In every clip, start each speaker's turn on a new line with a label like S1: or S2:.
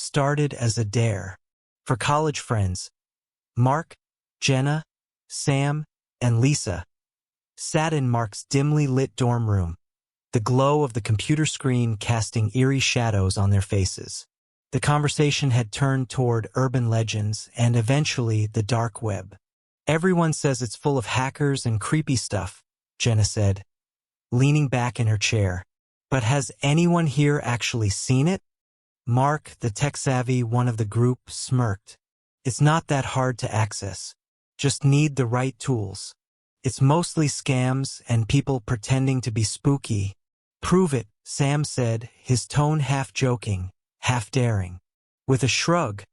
S1: started as a dare for college friends. Mark, Jenna, Sam, and Lisa sat in Mark's dimly lit dorm room, the glow of the computer screen casting eerie shadows on their faces. The conversation had turned toward urban legends and eventually the dark web. "Everyone says it's full of hackers and creepy stuff," Jenna said, leaning back in her chair. "But has anyone here actually seen it?" Mark, the tech-savvy one of the group, smirked. "It's not that hard to access. Just need the right tools. It's mostly scams and people pretending to be spooky." "Prove it," Sam said, his tone half joking, half daring. With a shrug,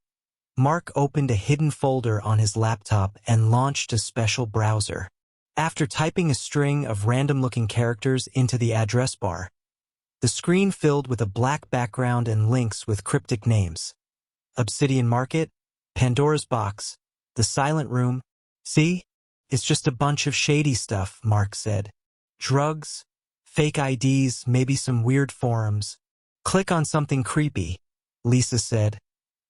S1: Mark opened a hidden folder on his laptop and launched a special browser. After typing a string of random-looking characters into the address bar, the screen filled with a black background and links with cryptic names. Obsidian Market, Pandora's Box, The Silent Room. "See? It's just a bunch of shady stuff," Mark said. "Drugs, fake IDs, maybe some weird forums. Click on something creepy," Lisa said,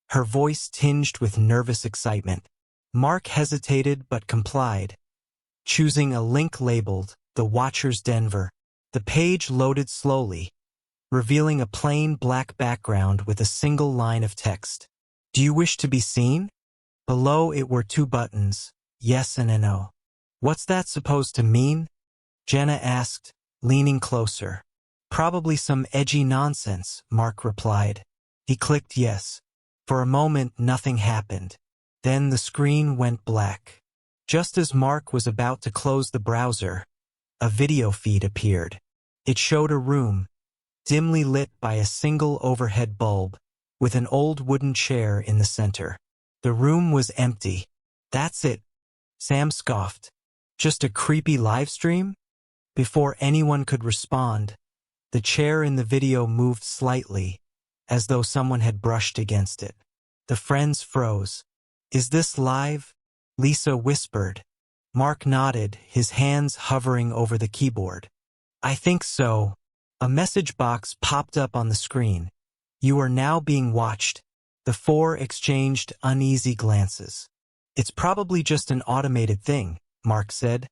S1: her voice tinged with nervous excitement. Mark hesitated but complied, choosing a link labeled The Watcher's Denver. The page loaded slowly, revealing a plain black background with a single line of text. "Do you wish to be seen?" Below it were two buttons, yes and a no. "What's that supposed to mean?" Jenna asked, leaning closer. "Probably some edgy nonsense," Mark replied. He clicked yes. For a moment, nothing happened. Then the screen went black. Just as Mark was about to close the browser, a video feed appeared. It showed a room, dimly lit by a single overhead bulb, with an old wooden chair in the center. The room was empty. "That's it," Sam scoffed. "Just a creepy live stream?" Before anyone could respond, the chair in the video moved slightly, as though someone had brushed against it. The friends froze. "Is this live?" Lisa whispered. Mark nodded, his hands hovering over the keyboard. "I think so." A message box popped up on the screen. "You are now being watched." The four exchanged uneasy glances. "It's probably just an automated thing," Mark said,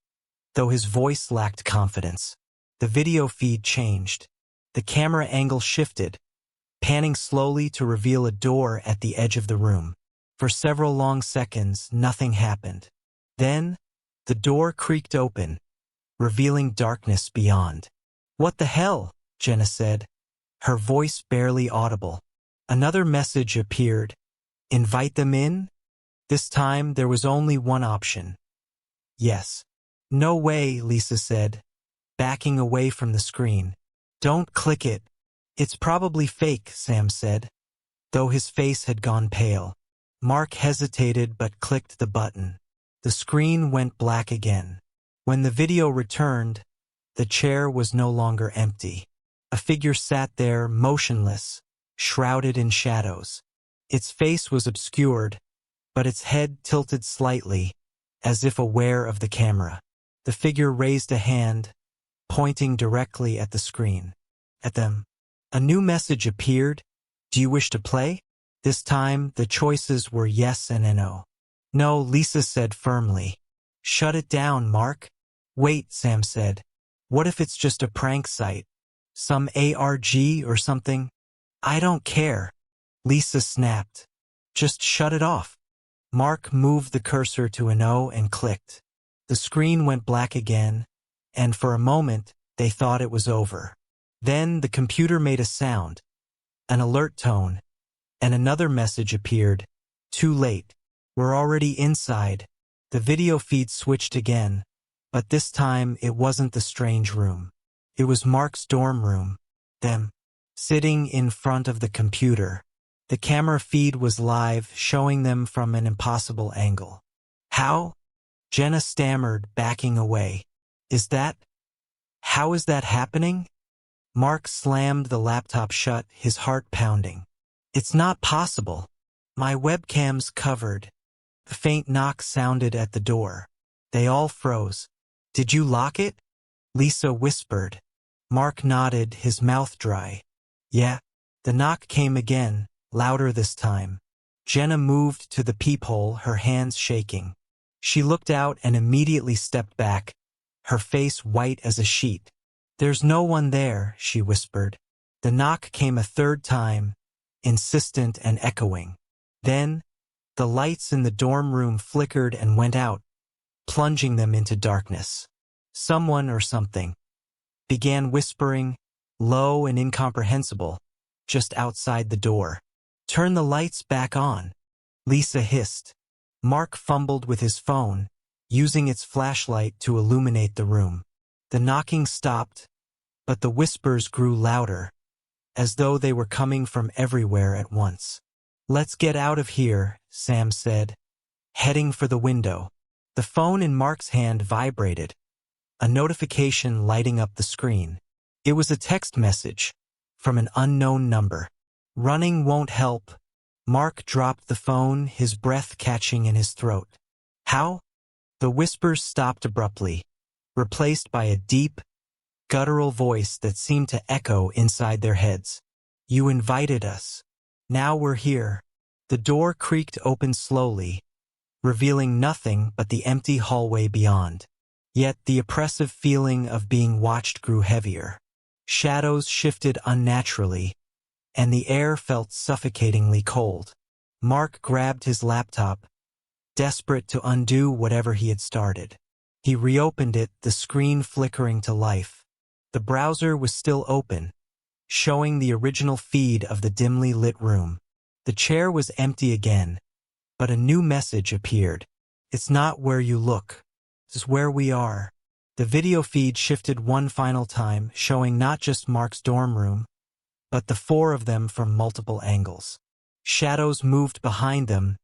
S1: though his voice lacked confidence. The video feed changed. The camera angle shifted, panning slowly to reveal a door at the edge of the room. For several long seconds, nothing happened. Then, the door creaked open, revealing darkness beyond. "What the hell?" Jenna said, her voice barely audible. Another message appeared. "Invite them in?" This time, there was only one option. Yes. "No way," Lisa said, backing away from the screen. "Don't click it. It's probably fake," Sam said, though his face had gone pale. Mark hesitated but clicked the button. The screen went black again. When the video returned, the chair was no longer empty. A figure sat there, motionless, shrouded in shadows. Its face was obscured, but its head tilted slightly, as if aware of the camera. The figure raised a hand, pointing directly at the screen. At them. A new message appeared. "Do you wish to play?" This time, the choices were yes and a no. "No," Lisa said firmly. "Shut it down, Mark." "Wait," Sam said. "What if it's just a prank site? Some ARG or something?" "I don't care," Lisa snapped. "Just shut it off." Mark moved the cursor to a no and clicked. The screen went black again, and for a moment, they thought it was over. Then the computer made a sound, an alert tone, and another message appeared. "Too late. We're already inside." The video feed switched again, but this time it wasn't the strange room. It was Mark's dorm room. Them. Sitting in front of the computer. The camera feed was live, showing them from an impossible angle. "How?" Jenna stammered, backing away. How is that happening?" Mark slammed the laptop shut, his heart pounding. "It's not possible. My webcam's covered." A faint knock sounded at the door. They all froze. "Did you lock it?" Lisa whispered. Mark nodded, his mouth dry. "Yeah." The knock came again, louder this time. Jenna moved to the peephole, her hands shaking. She looked out and immediately stepped back, her face white as a sheet. "There's no one there," she whispered. The knock came a third time, insistent and echoing. Then, the lights in the dorm room flickered and went out, plunging them into darkness. Someone or something began whispering, low and incomprehensible, just outside the door. "Turn the lights back on," Lisa hissed. Mark fumbled with his phone, using its flashlight to illuminate the room. The knocking stopped, but the whispers grew louder, as though they were coming from everywhere at once. "Let's get out of here," Sam said, heading for the window. The phone in Mark's hand vibrated, a notification lighting up the screen. It was a text message from an unknown number. "Running won't help." Mark dropped the phone, his breath catching in his throat. "How?" The whispers stopped abruptly, replaced by a deep, guttural voice that seemed to echo inside their heads. "You invited us. Now we're here." The door creaked open slowly, revealing nothing but the empty hallway beyond. Yet the oppressive feeling of being watched grew heavier. Shadows shifted unnaturally, and the air felt suffocatingly cold. Mark grabbed his laptop, desperate to undo whatever he had started. He reopened it, the screen flickering to life. The browser was still open, showing the original feed of the dimly lit room. The chair was empty again, but a new message appeared. "It's not where you look. It's where we are." The video feed shifted one final time, showing not just Mark's dorm room, but the four of them from multiple angles. Shadows moved behind them,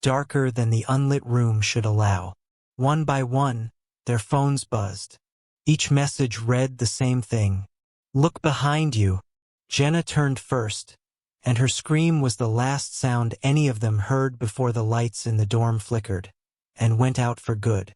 S1: darker than the unlit room should allow. One by one, their phones buzzed. Each message read the same thing. "Look behind you." Jenna turned first, and her scream was the last sound any of them heard before the lights in the dorm flickered and went out for good.